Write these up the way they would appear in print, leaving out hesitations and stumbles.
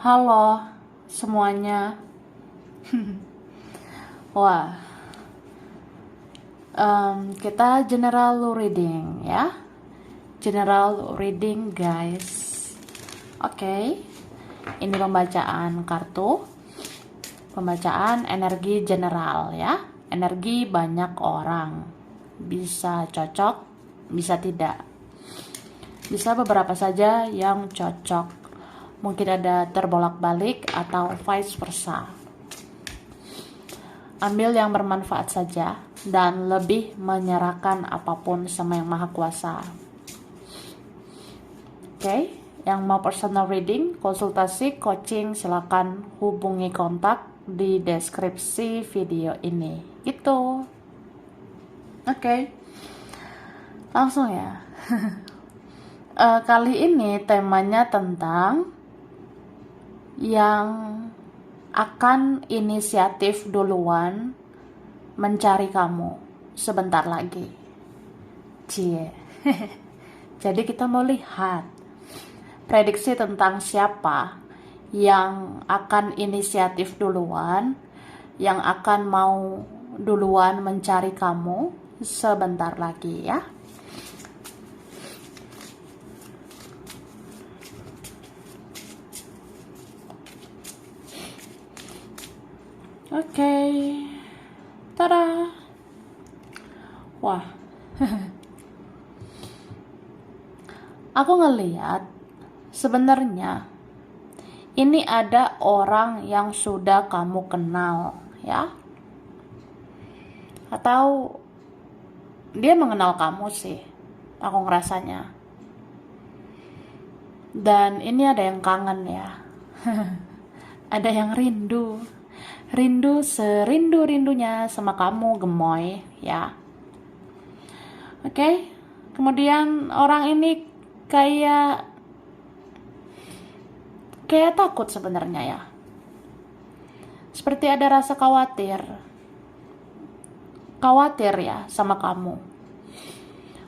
Halo semuanya. Wah, kita general reading ya. General reading guys. Oke. Ini pembacaan kartu. Pembacaan energi general ya. Energi banyak orang. Bisa cocok, bisa tidak. Bisa beberapa saja yang cocok. Mungkin ada terbolak-balik atau vice versa. Ambil yang bermanfaat saja dan lebih menyerahkan apapun sama Yang Maha Kuasa. Oke, yang mau personal reading, konsultasi, coaching, silakan hubungi kontak di deskripsi video ini. Gitu. Oke. Langsung ya. Kali ini temanya tentang yang akan inisiatif duluan mencari kamu sebentar lagi. Cie. Jadi kita mau lihat prediksi tentang siapa yang akan inisiatif duluan, yang akan mau duluan mencari kamu sebentar lagi ya. Oke. Tada. Wah. Aku ngeliat sebenarnya ini ada orang yang sudah kamu kenal ya. Atau dia mengenal kamu sih. Aku ngerasanya. Dan ini ada yang kangen ya. Ada yang rindu. Rindu serindu-rindunya sama kamu gemoy ya. Oke. Kemudian orang ini kayak takut sebenarnya ya. Seperti ada rasa khawatir ya sama kamu.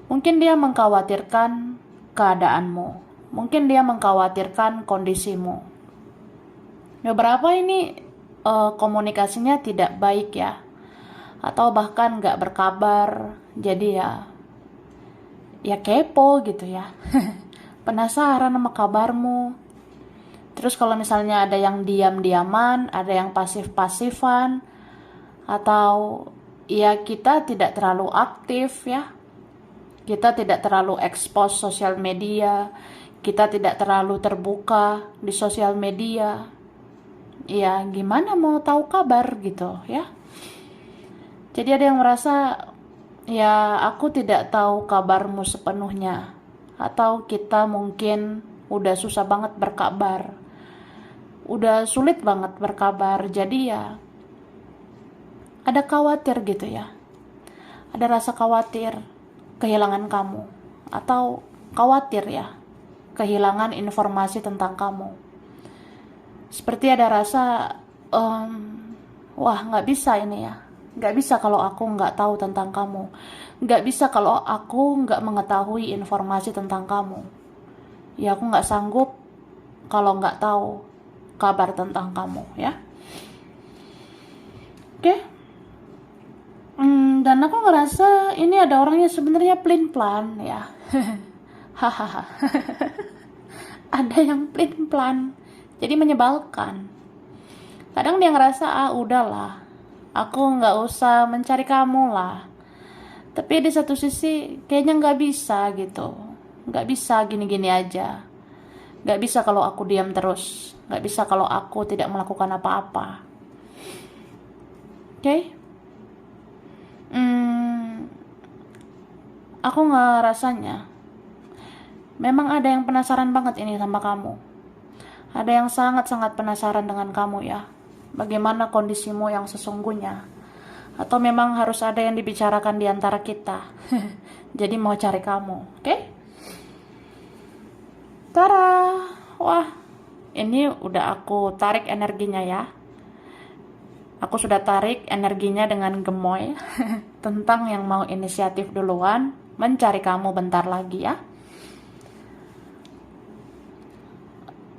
Mungkin dia mengkhawatirkan keadaanmu. Mungkin dia mengkhawatirkan kondisimu. Beberapa ini komunikasinya tidak baik ya, atau bahkan gak berkabar. Jadi ya kepo gitu ya. Penasaran sama kabarmu. Terus kalau misalnya ada yang diam-diaman, ada yang pasif-pasifan, atau ya kita tidak terlalu aktif ya, kita tidak terlalu expose sosial media, kita tidak terlalu terbuka di sosial media, ya gimana mau tahu kabar gitu ya. Jadi ada yang merasa ya aku tidak tahu kabarmu sepenuhnya, atau kita mungkin udah susah banget berkabar, udah sulit banget berkabar. Jadi ya ada khawatir gitu ya, ada rasa khawatir kehilangan kamu, atau khawatir ya kehilangan informasi tentang kamu. Seperti ada rasa wah gak bisa ini ya, gak bisa kalau aku gak tahu tentang kamu, gak bisa kalau aku gak mengetahui informasi tentang kamu. Ya aku gak sanggup kalau gak tahu kabar tentang kamu ya. Oke. Dan aku ngerasa ini ada orangnya sebenarnya pelin-pelan ya. Hahaha. Ada yang pelin-pelan, jadi menyebalkan. Kadang dia ngerasa udahlah, aku nggak usah mencari kamu lah. Tapi di satu sisi kayaknya nggak bisa gitu, nggak bisa gini-gini aja, nggak bisa kalau aku diam terus, nggak bisa kalau aku tidak melakukan apa-apa. Oke. Aku ngerasanya memang ada yang penasaran banget ini sama kamu. Ada yang sangat-sangat penasaran dengan kamu ya. Bagaimana kondisimu yang sesungguhnya. Atau memang harus ada yang dibicarakan di antara kita. Jadi mau cari kamu, oke? Tara. Wah, ini udah aku tarik energinya ya. Aku sudah tarik energinya dengan gemoy. Tentang yang mau inisiatif duluan mencari kamu bentar lagi ya.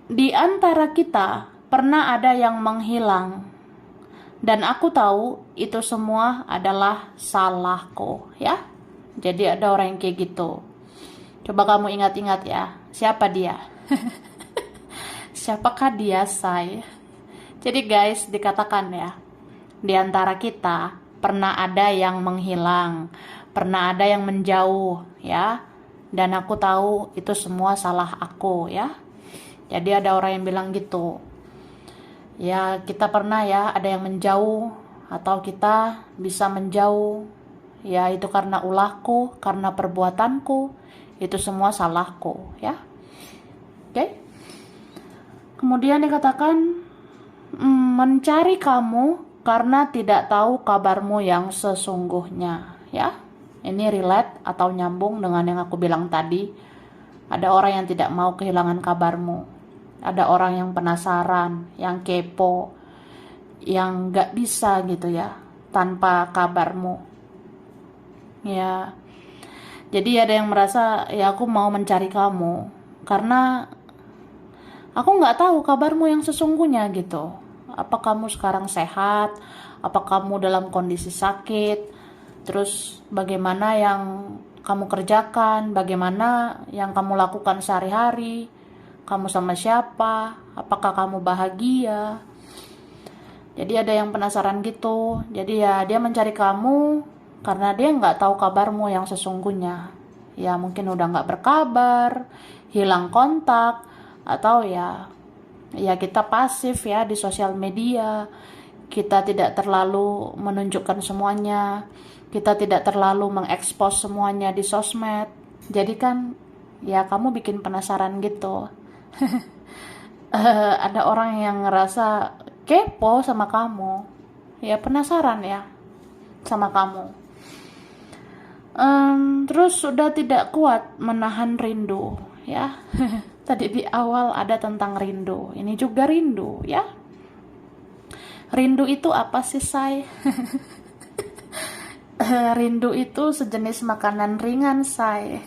Di antara kita pernah ada yang menghilang, dan aku tahu itu semua adalah salahku, ya. Jadi ada orang yang kayak gitu. Coba kamu ingat-ingat ya, siapa dia? Siapakah dia, say? Jadi guys, dikatakan ya, di antara kita pernah ada yang menghilang, pernah ada yang menjauh, ya. Dan aku tahu itu semua salah aku, ya. Jadi ada orang yang bilang gitu. Ya, kita pernah ya ada yang menjauh atau kita bisa menjauh. Ya, itu karena ulahku, karena perbuatanku. Itu semua salahku, ya. Oke? Kemudian dikatakan mencari kamu karena tidak tahu kabarmu yang sesungguhnya, ya. Ini relate atau nyambung dengan yang aku bilang tadi. Ada orang yang tidak mau kehilangan kabarmu. Ada orang yang penasaran, yang kepo, yang gak bisa gitu ya tanpa kabarmu. Ya. Jadi ada yang merasa ya aku mau mencari kamu karena aku nggak tahu kabarmu yang sesungguhnya gitu. Apa kamu sekarang sehat? Apa kamu dalam kondisi sakit? Terus bagaimana yang kamu kerjakan? Bagaimana yang kamu lakukan sehari-hari? Kamu sama siapa? Apakah kamu bahagia? Jadi ada yang penasaran gitu. Jadi ya dia mencari kamu karena dia nggak tahu kabarmu yang sesungguhnya. Ya mungkin udah nggak berkabar, hilang kontak, atau ya kita pasif ya di sosial media. Kita tidak terlalu menunjukkan semuanya. Kita tidak terlalu mengekspos semuanya di sosmed. Jadi kan ya kamu bikin penasaran gitu. Ada orang yang ngerasa kepo sama kamu. Ya penasaran ya sama kamu. Terus sudah tidak kuat menahan rindu ya. Tadi di awal ada tentang rindu. Ini juga rindu, ya. Rindu itu apa sih, say? Rindu itu sejenis makanan ringan, say.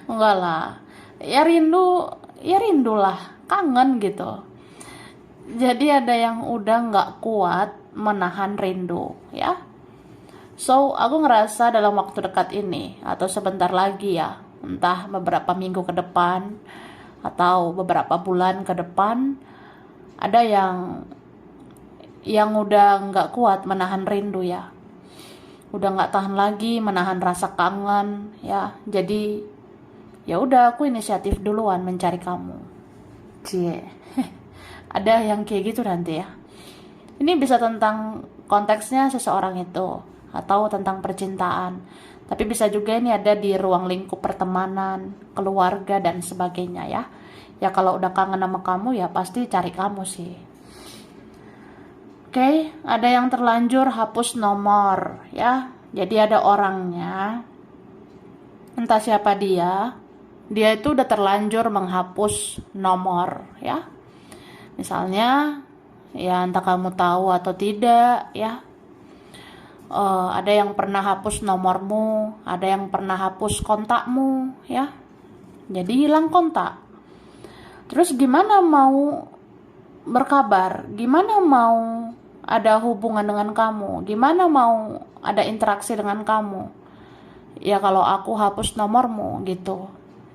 Enggak lah. Ya rindulah. Kangen gitu. Jadi ada yang udah nggak kuat menahan rindu, ya. So, aku ngerasa dalam waktu dekat ini, atau sebentar lagi ya, entah beberapa minggu ke depan atau beberapa bulan ke depan, ada yang udah nggak kuat menahan rindu ya, udah nggak tahan lagi menahan rasa kangen ya. Jadi ya udah aku inisiatif duluan mencari kamu. Cie. Ada yang kayak gitu nanti ya. Ini bisa tentang konteksnya seseorang itu atau tentang percintaan. Tapi bisa juga ini ada di ruang lingkup pertemanan, keluarga, dan sebagainya ya. Ya kalau udah kangen sama kamu ya pasti cari kamu sih. Oke, ada yang terlanjur hapus nomor ya. Jadi ada orangnya, entah siapa dia itu udah terlanjur menghapus nomor ya. Misalnya, ya entah kamu tahu atau tidak ya. Ada yang pernah hapus nomormu, ada yang pernah hapus kontakmu, ya. Jadi hilang kontak. Terus gimana mau berkabar? Gimana mau ada hubungan dengan kamu? Gimana mau ada interaksi dengan kamu? Ya kalau aku hapus nomormu gitu.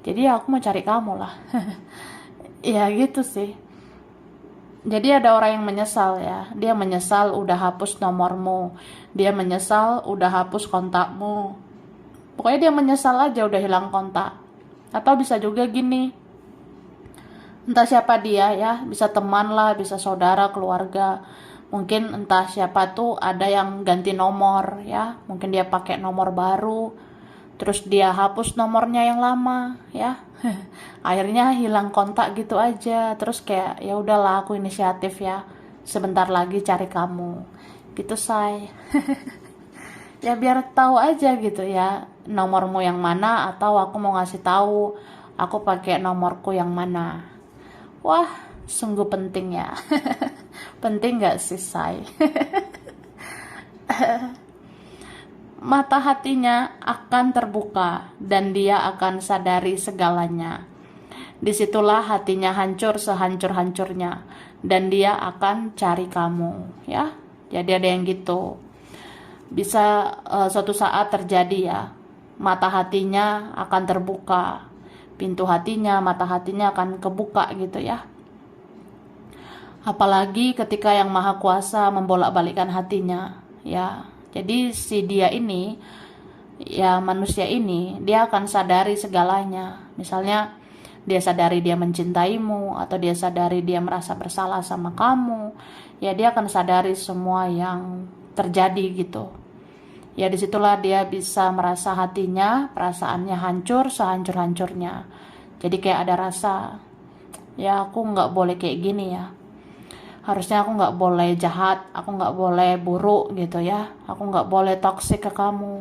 Jadi aku mau cari kamu lah. Ya gitu sih. Jadi ada orang yang menyesal ya. Dia menyesal udah hapus nomormu. Dia menyesal udah hapus kontakmu. Pokoknya dia menyesal aja udah hilang kontak. Atau bisa juga gini. Entah siapa dia ya. Bisa teman lah, bisa saudara, keluarga. Mungkin entah siapa tuh ada yang ganti nomor ya. Mungkin dia pakai nomor baru. Terus dia hapus nomornya yang lama ya. Akhirnya hilang kontak gitu aja. Terus kayak ya udahlah aku inisiatif ya. Sebentar lagi cari kamu. Gitu say. Ya biar tahu aja gitu ya nomormu yang mana, atau aku mau ngasih tahu aku pakai nomorku yang mana. Wah, sungguh penting ya. Penting gak sih say? Mata hatinya akan terbuka dan dia akan sadari segalanya. Disitulah hatinya hancur sehancur-hancurnya, dan dia akan cari kamu, ya. Jadi ada yang gitu. Bisa suatu saat terjadi ya, mata hatinya akan terbuka, pintu hatinya, mata hatinya akan kebuka gitu ya. Apalagi ketika Yang Maha Kuasa membolak-balikkan hatinya, ya. Jadi si dia ini, ya manusia ini, dia akan sadari segalanya. Misalnya dia sadari dia mencintaimu, atau dia sadari dia merasa bersalah sama kamu, ya dia akan sadari semua yang terjadi gitu. Ya disitulah dia bisa merasa hatinya, perasaannya hancur sehancur-hancurnya. Jadi kayak ada rasa, ya aku nggak boleh kayak gini ya. Harusnya aku nggak boleh jahat, aku nggak boleh buruk gitu ya. Aku nggak boleh toksik ke kamu.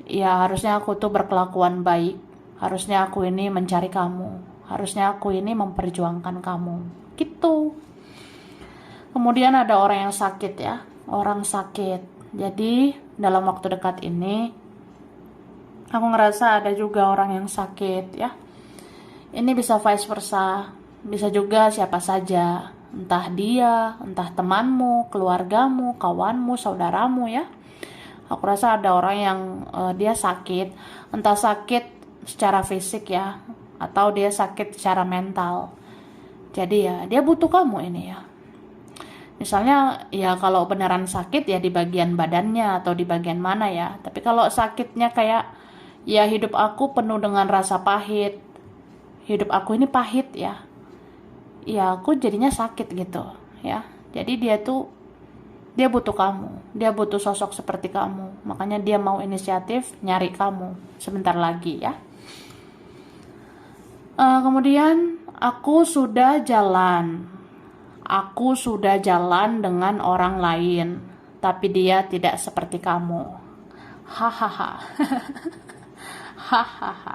Ya harusnya aku tuh berkelakuan baik. Harusnya aku ini mencari kamu. Harusnya aku ini memperjuangkan kamu. Gitu. Kemudian ada orang yang sakit ya. Orang sakit. Jadi dalam waktu dekat ini aku ngerasa ada juga orang yang sakit ya. Ini bisa vice versa. Bisa juga siapa saja. Entah dia, entah temanmu, keluargamu, kawanmu, saudaramu ya. Aku rasa ada orang yang dia sakit, entah sakit secara fisik ya, atau dia sakit secara mental. Jadi ya dia butuh kamu ini ya. Misalnya ya kalau beneran sakit ya di bagian badannya atau di bagian mana ya. Tapi kalau sakitnya kayak ya hidup aku penuh dengan rasa pahit, hidup aku ini pahit ya. Ya aku jadinya sakit gitu ya. Jadi dia butuh kamu, dia butuh sosok seperti kamu. Makanya dia mau inisiatif nyari kamu sebentar lagi ya. Kemudian aku sudah jalan dengan orang lain, tapi dia tidak seperti kamu. Hahaha. Hahaha.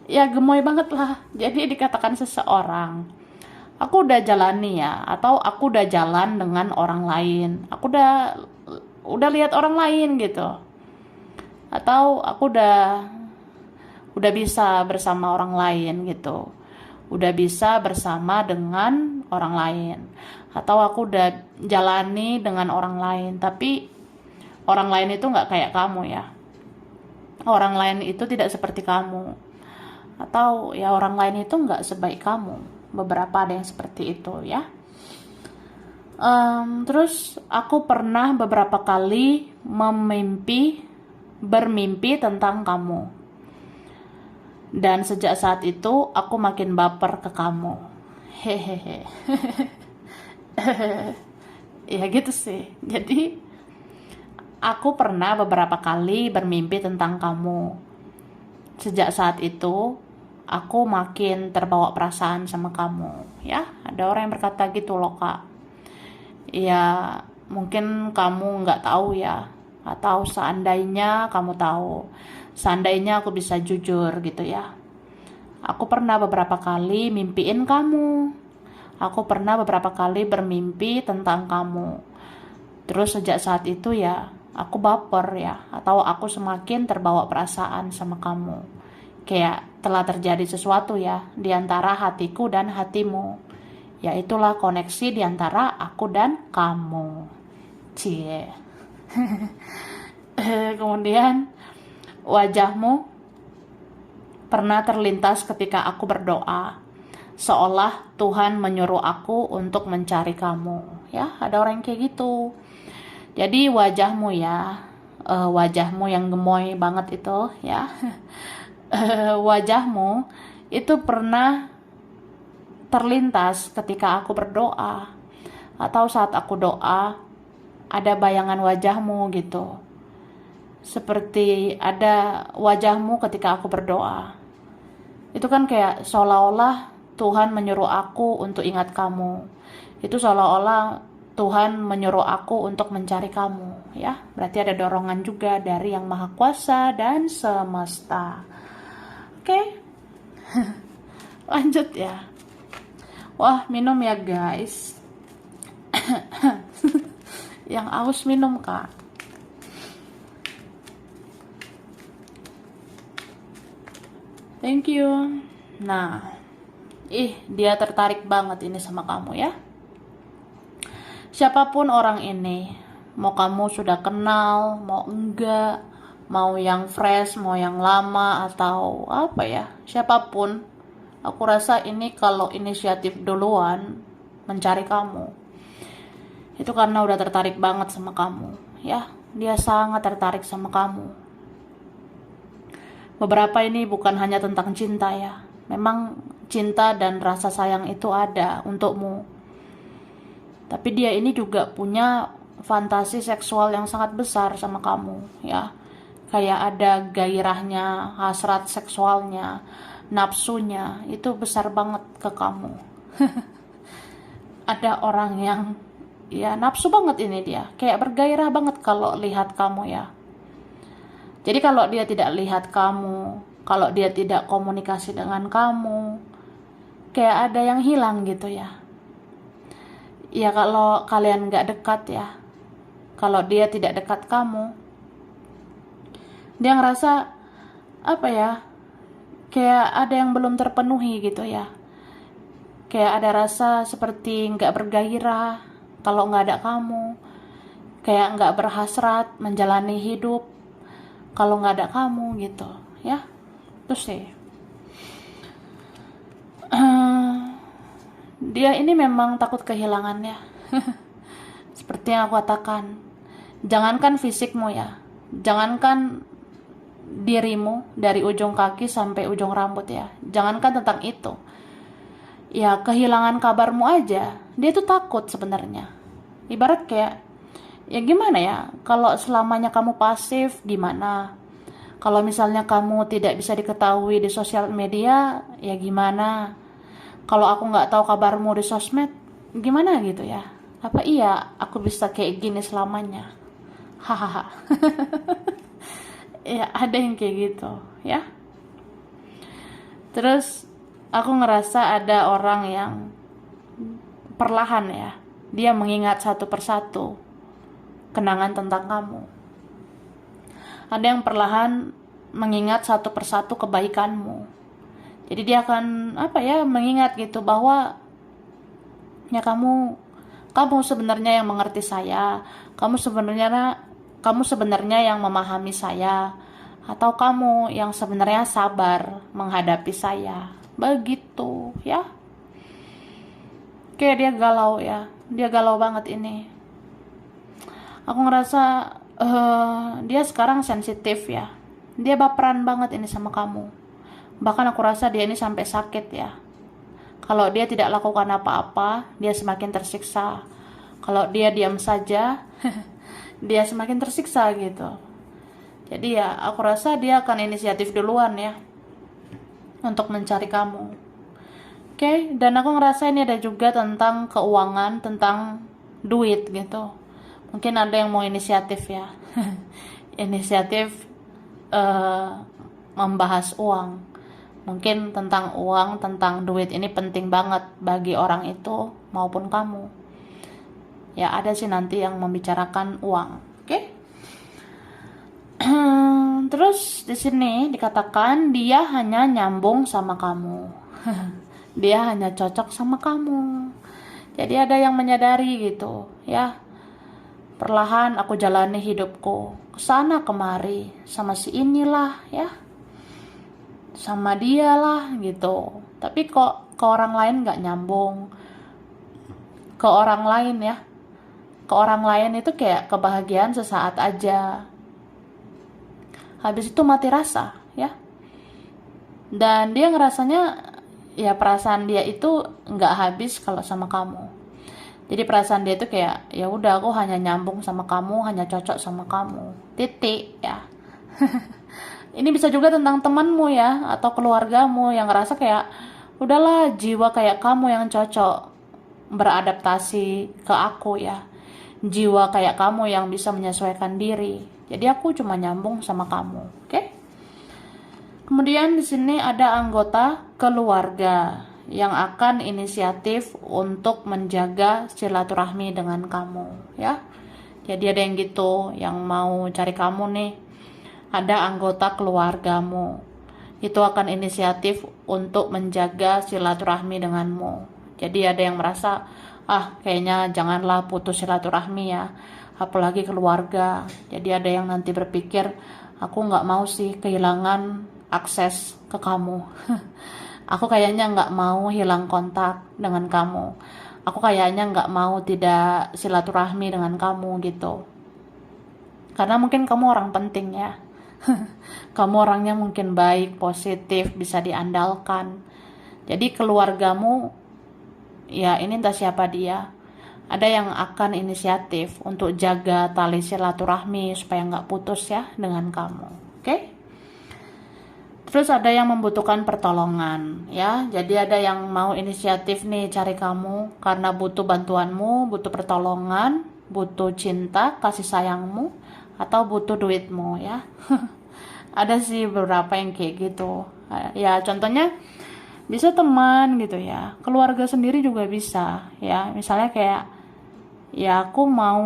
Ya gemoy banget lah. Jadi dikatakan seseorang, aku udah jalani ya, atau aku udah jalan dengan orang lain. Aku udah lihat orang lain gitu. Atau aku udah bisa bersama orang lain gitu. Udah bisa bersama dengan orang lain. Atau aku udah jalani dengan orang lain, tapi orang lain itu nggak kayak kamu ya. Orang lain itu tidak seperti kamu. Atau ya orang lain itu nggak sebaik kamu. Beberapa ada yang seperti itu ya. Terus aku pernah beberapa kali bermimpi tentang kamu. Dan sejak saat itu aku makin baper ke kamu. Hehehe. Ya gitu sih. Jadi aku pernah beberapa kali bermimpi tentang kamu. Sejak saat itu aku makin terbawa perasaan sama kamu. Ya, ada orang yang berkata gitu loh kak. Ya mungkin kamu nggak tahu ya, atau seandainya kamu tahu, seandainya aku bisa jujur gitu ya. Aku pernah beberapa kali mimpiin kamu. Aku pernah beberapa kali bermimpi tentang kamu. Terus sejak saat itu ya aku baper ya, atau aku semakin terbawa perasaan sama kamu. Kayak telah terjadi sesuatu ya di antara hatiku dan hatimu. Ya itulah koneksi di antara aku dan kamu. Cie. Kemudian wajahmu pernah terlintas ketika aku berdoa, seolah Tuhan menyuruh aku untuk mencari kamu. Ya, ada orang yang kayak gitu. Jadi wajahmu ya, wajahmu yang gemoy banget itu ya. Wajahmu itu pernah terlintas ketika aku berdoa, atau saat aku doa ada bayangan wajahmu gitu, seperti ada wajahmu ketika aku berdoa. Itu kan kayak seolah-olah Tuhan menyuruh aku untuk ingat kamu. Itu seolah-olah Tuhan menyuruh aku untuk mencari kamu ya. Berarti ada dorongan juga dari Yang Maha Kuasa dan semesta. Oke. Lanjut ya. Wah, minum ya guys. Yang aus minum kak. Thank you. Nah, dia tertarik banget ini sama kamu ya. Siapapun orang ini, mau kamu sudah kenal, mau enggak, mau yang fresh, mau yang lama, atau apa ya, siapapun, aku rasa ini kalau inisiatif duluan mencari kamu, itu karena udah tertarik banget sama kamu ya. Dia sangat tertarik sama kamu. Beberapa ini bukan hanya tentang cinta ya, memang cinta dan rasa sayang itu ada untukmu. Tapi dia ini juga punya fantasi seksual yang sangat besar sama kamu ya. Kayak ada gairahnya, hasrat seksualnya, nafsunya, itu besar banget ke kamu. Ada orang yang ya nafsu banget ini dia. Kayak bergairah banget kalau lihat kamu ya. Jadi kalau dia tidak lihat kamu, kalau dia tidak komunikasi dengan kamu, kayak ada yang hilang gitu ya. Ya kalau kalian gak dekat ya, kalau dia tidak dekat kamu, dia ngerasa apa ya, kayak ada yang belum terpenuhi gitu ya. Kayak ada rasa seperti gak bergairah kalau gak ada kamu, kayak gak berhasrat menjalani hidup kalau gak ada kamu gitu ya. Terus sih dia ini memang takut kehilangannya. Seperti yang aku katakan, jangankan fisikmu ya, jangankan dirimu dari ujung kaki sampai ujung rambut ya, jangankan tentang itu ya, kehilangan kabarmu aja dia tuh takut sebenarnya. Ibarat kayak ya gimana ya, kalau selamanya kamu pasif gimana, kalau misalnya kamu tidak bisa diketahui di sosial media ya gimana, kalau aku nggak tahu kabarmu di sosmed gimana gitu ya, apa iya aku bisa kayak gini selamanya, hahaha. Ya ada yang kayak gitu ya. Terus aku ngerasa ada orang yang perlahan ya, dia mengingat satu persatu kenangan tentang kamu. Ada yang perlahan mengingat satu persatu kebaikanmu. Jadi dia akan apa ya, mengingat gitu bahwa ya kamu sebenarnya yang mengerti saya, kamu sebenarnya yang memahami saya, atau kamu yang sebenarnya sabar menghadapi saya. Begitu ya. Kayak dia galau ya, dia galau banget ini. Aku ngerasa dia sekarang sensitif ya, dia baperan banget ini sama kamu. Bahkan aku rasa dia ini sampai sakit ya. Kalau dia tidak lakukan apa-apa, dia semakin tersiksa. Kalau dia diam saja, dia semakin tersiksa gitu. Jadi ya aku rasa dia akan inisiatif duluan ya untuk mencari kamu. Oke, dan aku ngerasa ini ada juga tentang keuangan, tentang duit gitu. Mungkin ada yang mau inisiatif ya. Inisiatif membahas uang. Mungkin tentang uang, tentang duit ini penting banget bagi orang itu maupun kamu. Ya ada sih nanti yang membicarakan uang. Oke? Terus di sini dikatakan dia hanya nyambung sama kamu. Dia hanya cocok sama kamu. Jadi ada yang menyadari gitu, ya. Perlahan aku jalani hidupku kesana kemari sama si inilah, ya. Sama dia lah gitu. Tapi kok ke orang lain gak nyambung. Ke orang lain ya. Ke orang lain itu kayak kebahagiaan sesaat aja. Habis itu mati rasa ya. Dan dia ngerasanya ya perasaan dia itu gak habis kalau sama kamu. Jadi perasaan dia itu kayak ya udah aku hanya nyambung sama kamu, hanya cocok sama kamu. Titik ya. Ini bisa juga tentang temanmu ya, atau keluargamu yang ngerasa kayak udahlah jiwa kayak kamu yang cocok beradaptasi ke aku ya. Jiwa kayak kamu yang bisa menyesuaikan diri. Jadi aku cuma nyambung sama kamu, oke? Kemudian di sini ada anggota keluarga yang akan inisiatif untuk menjaga silaturahmi dengan kamu ya. Jadi ada yang gitu yang mau cari kamu nih. Ada anggota keluargamu itu akan inisiatif untuk menjaga silaturahmi denganmu. Jadi ada yang merasa, kayaknya janganlah putus silaturahmi ya, apalagi keluarga. Jadi ada yang nanti berpikir, aku nggak mau sih kehilangan akses ke kamu. Aku kayaknya nggak mau hilang kontak dengan kamu. Aku kayaknya nggak mau tidak silaturahmi dengan kamu gitu. Karena mungkin kamu orang penting ya. Kamu orangnya mungkin baik, positif, bisa diandalkan. Jadi keluargamu, ya ini entah siapa dia, ada yang akan inisiatif untuk jaga tali silaturahmi supaya nggak putus ya dengan kamu. Oke? Terus ada yang membutuhkan pertolongan ya. Jadi ada yang mau inisiatif nih cari kamu karena butuh bantuanmu, butuh pertolongan, butuh cinta, kasih sayangmu, atau butuh duitmu ya. Ada sih beberapa yang kayak gitu ya, contohnya bisa teman gitu ya, keluarga sendiri juga bisa ya. Misalnya kayak, ya aku mau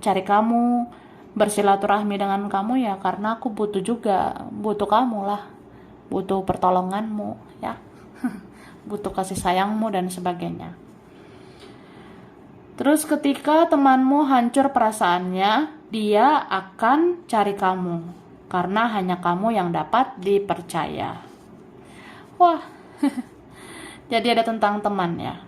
cari kamu, bersilaturahmi dengan kamu ya karena aku butuh kamu lah, butuh pertolonganmu ya. Butuh kasih sayangmu dan sebagainya. Terus ketika temanmu hancur perasaannya, dia akan cari kamu karena hanya kamu yang dapat dipercaya. Wah, jadi ada tentang teman ya.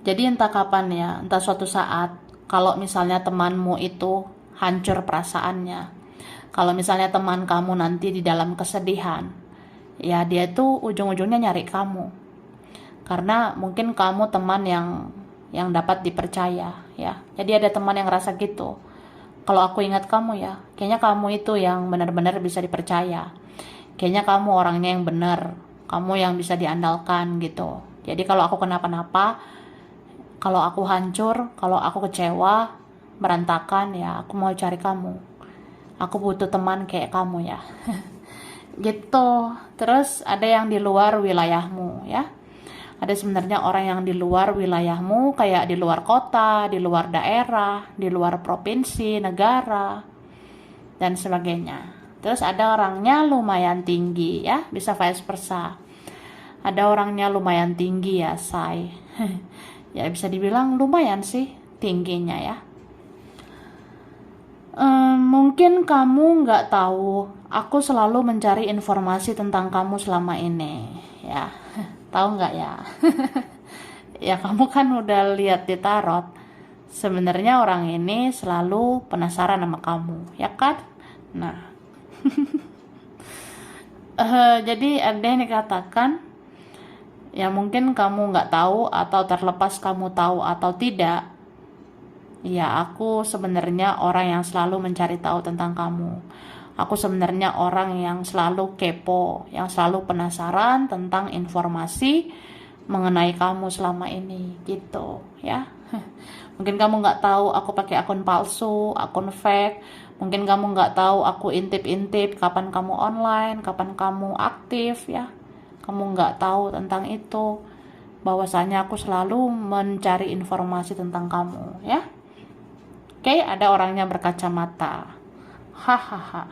Jadi entah kapan ya, entah suatu saat, kalau misalnya temanmu itu hancur perasaannya, kalau misalnya teman kamu nanti di dalam kesedihan, ya dia tuh ujung-ujungnya nyari kamu. Karena mungkin kamu teman yang dapat dipercaya ya. Jadi ada teman yang ngerasa gitu. Kalau aku ingat kamu ya, kayaknya kamu itu yang benar-benar bisa dipercaya. Kayaknya kamu orangnya yang benar, kamu yang bisa diandalkan gitu. Jadi kalau aku kenapa-napa, kalau aku hancur, kalau aku kecewa, berantakan ya, aku mau cari kamu. Aku butuh teman kayak kamu ya. Gitu. Terus ada yang di luar wilayahmu ya. Ada sebenarnya orang yang di luar wilayahmu, kayak di luar kota, di luar daerah, di luar provinsi, negara, dan sebagainya. Terus ada orangnya lumayan tinggi ya, bisa vice versa. Ada orangnya lumayan tinggi ya, say. Ya bisa dibilang lumayan sih tingginya ya. Mungkin kamu nggak tahu, aku selalu mencari informasi tentang kamu selama ini ya. Tahu nggak ya? Ya kamu kan udah lihat di tarot. Sebenarnya orang ini selalu penasaran sama kamu, ya kan? Nah, jadi ada yang dikatakan, ya mungkin kamu nggak tahu atau terlepas kamu tahu atau tidak. Ya aku sebenarnya orang yang selalu mencari tahu tentang kamu. Aku sebenarnya orang yang selalu kepo, yang selalu penasaran tentang informasi mengenai kamu selama ini, gitu ya. Mungkin kamu nggak tahu aku pakai akun palsu, akun fake. Mungkin kamu nggak tahu aku intip-intip kapan kamu online, kapan kamu aktif ya. Kamu nggak tahu tentang itu. Bahwasanya aku selalu mencari informasi tentang kamu ya. Oke, ada orangnya berkacamata. Hahaha.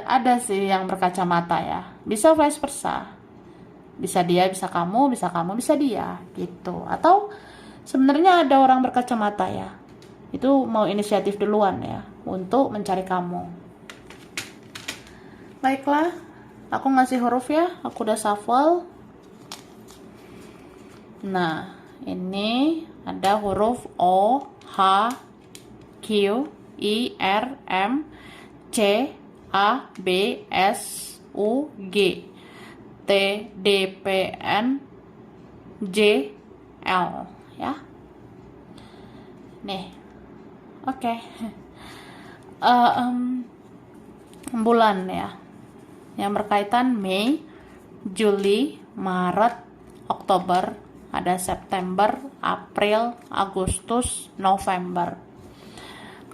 Ada sih yang berkacamata ya. Bisa vice versa. Bisa dia, bisa kamu, bisa dia gitu. Atau sebenarnya ada orang berkacamata ya. Itu mau inisiatif duluan ya untuk mencari kamu. Baiklah, aku ngasih huruf ya. Aku udah shuffle. Nah, ini ada huruf O, H, Q, I, R, M, C, A, B, S, U, G, T, D, P, N, J, L ya. Nih, oke. Bulan ya, yang berkaitan Mei, Juli, Maret, Oktober, ada September, April, Agustus, November.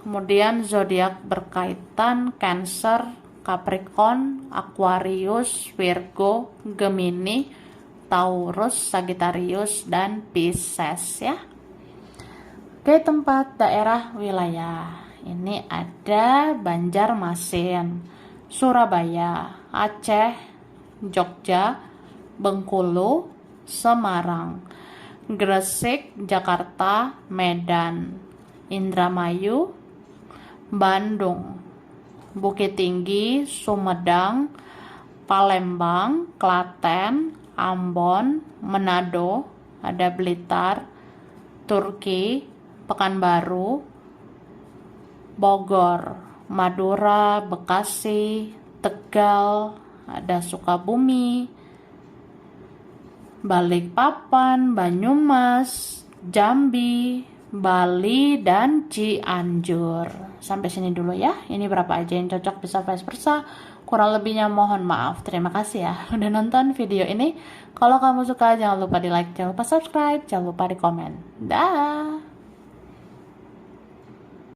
Kemudian zodiak berkaitan Cancer, Capricorn, Aquarius, Virgo, Gemini, Taurus, Sagittarius, dan Pisces ya. Oke, tempat daerah wilayah. Ini ada Banjarmasin, Surabaya, Aceh, Jogja, Bengkulu, Semarang, Gresik, Jakarta, Medan, Indramayu, Bandung, Bukit Tinggi, Sumedang, Palembang, Klaten, Ambon, Manado, ada Blitar, Turki, Pekanbaru, Bogor, Madura, Bekasi, Tegal, ada Sukabumi, Balikpapan, Banyumas, Jambi, Bali, dan Cianjur. Sampai sini dulu ya. Ini berapa aja yang cocok bisa vice versa. Kurang lebihnya mohon maaf. Terima kasih ya udah nonton video ini. Kalau kamu suka jangan lupa di like, jangan lupa subscribe, jangan lupa di komen. Dah.